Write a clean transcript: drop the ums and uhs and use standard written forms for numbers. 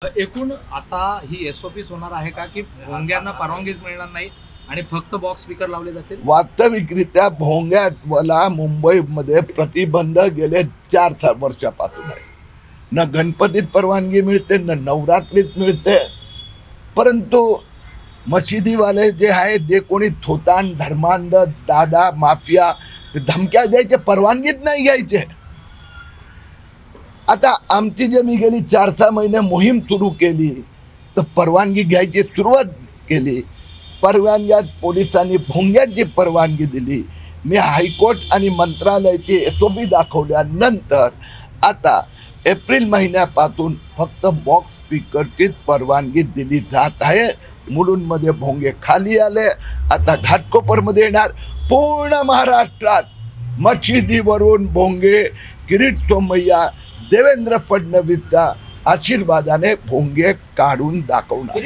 एकूण आता ही एसओपीच होणार आहे का की भोंग्यांना परवानगीच मिळणार नाही आणि फक्त बॉक्स स्पीकर लावले जातील? वास्तविकरित्या भोंग्याला मुंबईमध्ये प्रतिबंध गेले 4 वर्षापासून आहे. न गणपतीत परवानगी मिळते न नवरात्रीत मिळते. परंतु मशिदीवाले जे आहे जे कोणी थोतान धर्मांध दादा माफिया ते धमक्या द्यायचे, परवानगीत नाही घ्यायचे. आता आमची जे मी गेली 4-6 महिने मोहीम सुरू केली तर परवानगी घ्यायची सुरुवात केली. परवानग्यात पोलिसांनी भोंग्याची परवानगी दिली. मी हायकोर्ट आणि मंत्रालयाची एसओपी दाखवल्यानंतर आता एप्रिल महिन्यापासून फक्त बॉक्स स्पीकरचीच परवानगी दिली जात आहे. मुलुंडमध्ये भोंगे खाली आले, आता घाटकोपरमध्ये येणार. पूर्ण महाराष्ट्रात मशिदीवरून भोंगे किरीट सोमय्या देवेंद्र फडणवीसच्या आशीर्वादाने भोंगे काढून दाखवणार.